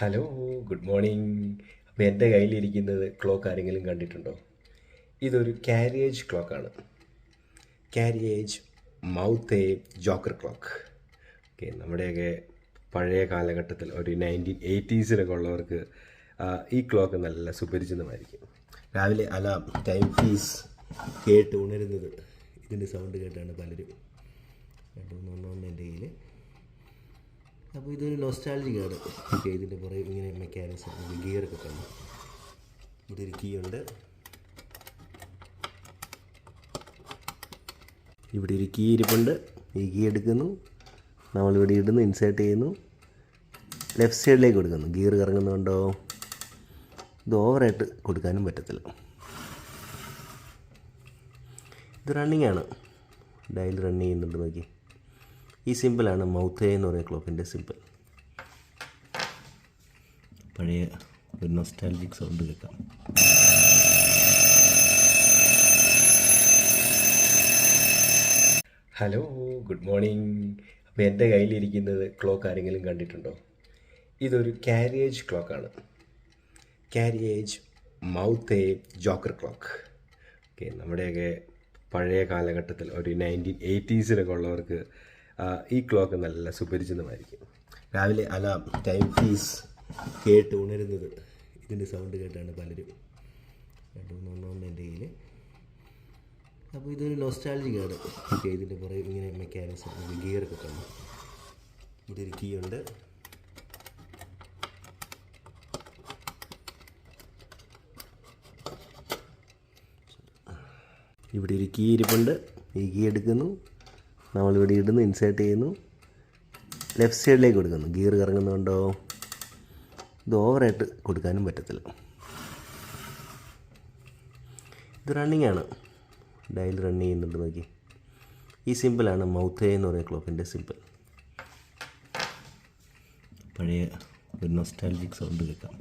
Hello, good morning. അപ്പോൾ എൻ്റെ കയ്യിലിരിക്കുന്നത് ക്ലോക്ക് ആരെങ്കിലും കണ്ടിട്ടുണ്ടോ? ഇതൊരു കാരിയേജ് ക്ലോക്കാണ്. കാരിയേജ് മൗത്തേ ജോക്കർ ക്ലോക്ക്. ഓക്കെ, നമ്മുടെയൊക്കെ പഴയ കാലഘട്ടത്തിൽ ഒരു 1980s ഉള്ളവർക്ക് ഈ ക്ലോക്ക് നല്ല സുപരിചിതമായിരിക്കും. രാവിലെ അലാം ടൈം പീസ് കേട്ട് ഉണരുന്നത് ഇതിൻ്റെ സൗണ്ട് കേട്ടാണ് പലരും. രണ്ടൊന്നും എൻ്റെ കയ്യിൽ. അപ്പോൾ ഇതൊരു നൊസ്റ്റാൾജിക്കാണ്. ഓക്കെ, ഇതിൻ്റെ പുറകെ ഇങ്ങനെ മെക്കാനിക്സ് ഗിയറൊക്കെ കാണും. ഇവിടെ ഒരു കീ ഉണ്ട്. ഇവിടെ ഒരു കീ ഇരിപ്പുണ്ട്. ഈ കീ എടുക്കുന്നു, നമ്മളിവിടെ ഇടുന്നു, ഇൻസേർട്ട് ചെയ്യുന്നു, ലെഫ്റ്റ് സൈഡിലേക്ക് കൊടുക്കുന്നു. ഗിയർ കറങ്ങുന്നുണ്ടോ? ഇത് ഓവറായിട്ട് കൊടുക്കാനും പറ്റത്തില്ല. ഇത് റണ്ണിങ് ആണ്, ഡയൽ റൺ ചെയ്യുന്നുണ്ട്. നോക്കി, ഈ സിമ്പിളാണ് മൗത്തേ എന്ന് പറയുന്ന ക്ലോക്കിൻ്റെ സിമ്പിൾ. പഴയ ഒരു നൊസ്റ്റാൾജിക് സൗണ്ട് കേൾക്കാം. Hello, good morning. അപ്പോൾ എൻ്റെ കയ്യിലിരിക്കുന്നത് ക്ലോക്ക് ആരെങ്കിലും കണ്ടിട്ടുണ്ടോ? ഇതൊരു കാരിയേജ് ക്ലോക്കാണ്. കാരിയേജ് മൗത്തേ ജോക്കർ ക്ലോക്ക്. ഓക്കെ, നമ്മുടെയൊക്കെ പഴയ കാലഘട്ടത്തിൽ ഒരു 1980s ഉള്ളവർക്ക് ഈ ക്ലോക്ക് നല്ല സുപരിചിതമായിരിക്കും. രാവിലെ അലാം ടൈം പീസ് കേട്ട് ഉണരുന്നത് ഇതിൻ്റെ സൗണ്ട് കേട്ടാണ് പലരും. രണ്ടൊന്നും എൻ്റെ കയ്യിൽ. അപ്പോൾ ഇതൊരു നൊസ്റ്റാൾജിക്കാണ്. ഓക്കെ, ഇതിൻ്റെ പുറകെ ഇങ്ങനെ മെക്കാനിക്സ് ഗിയറൊക്കെ കാണും. ഇവിടെ ഒരു കീ ഉണ്ട്. ഇവിടെ ഒരു കീ ഇരിപ്പുണ്ട്. ഈ കീ എടുക്കുന്നു, നമ്മളിവിടെ ഇടുന്നു, ഇൻസേർട്ട് ചെയ്യുന്നു, ലെഫ്റ്റ് സൈഡിലേക്ക് കൊടുക്കുന്നു. ഗിയർ കറങ്ങുന്നുണ്ടോ? ഇത് ഓവറായിട്ട് കൊടുക്കാനും പറ്റത്തില്ല. ഇത് റണ്ണിങ് ആണ്, ഡയൽ റൺ ചെയ്യുന്നുണ്ട്. നോക്കി, ഈ സിമ്പിളാണ് മൗത്തേ എന്ന് പറയുന്ന ക്ലോക്കിൻ്റെ സിമ്പിൾ. പഴയ ഒരു നൊസ്റ്റാൾജിക് സൗണ്ട് കേൾക്കാം.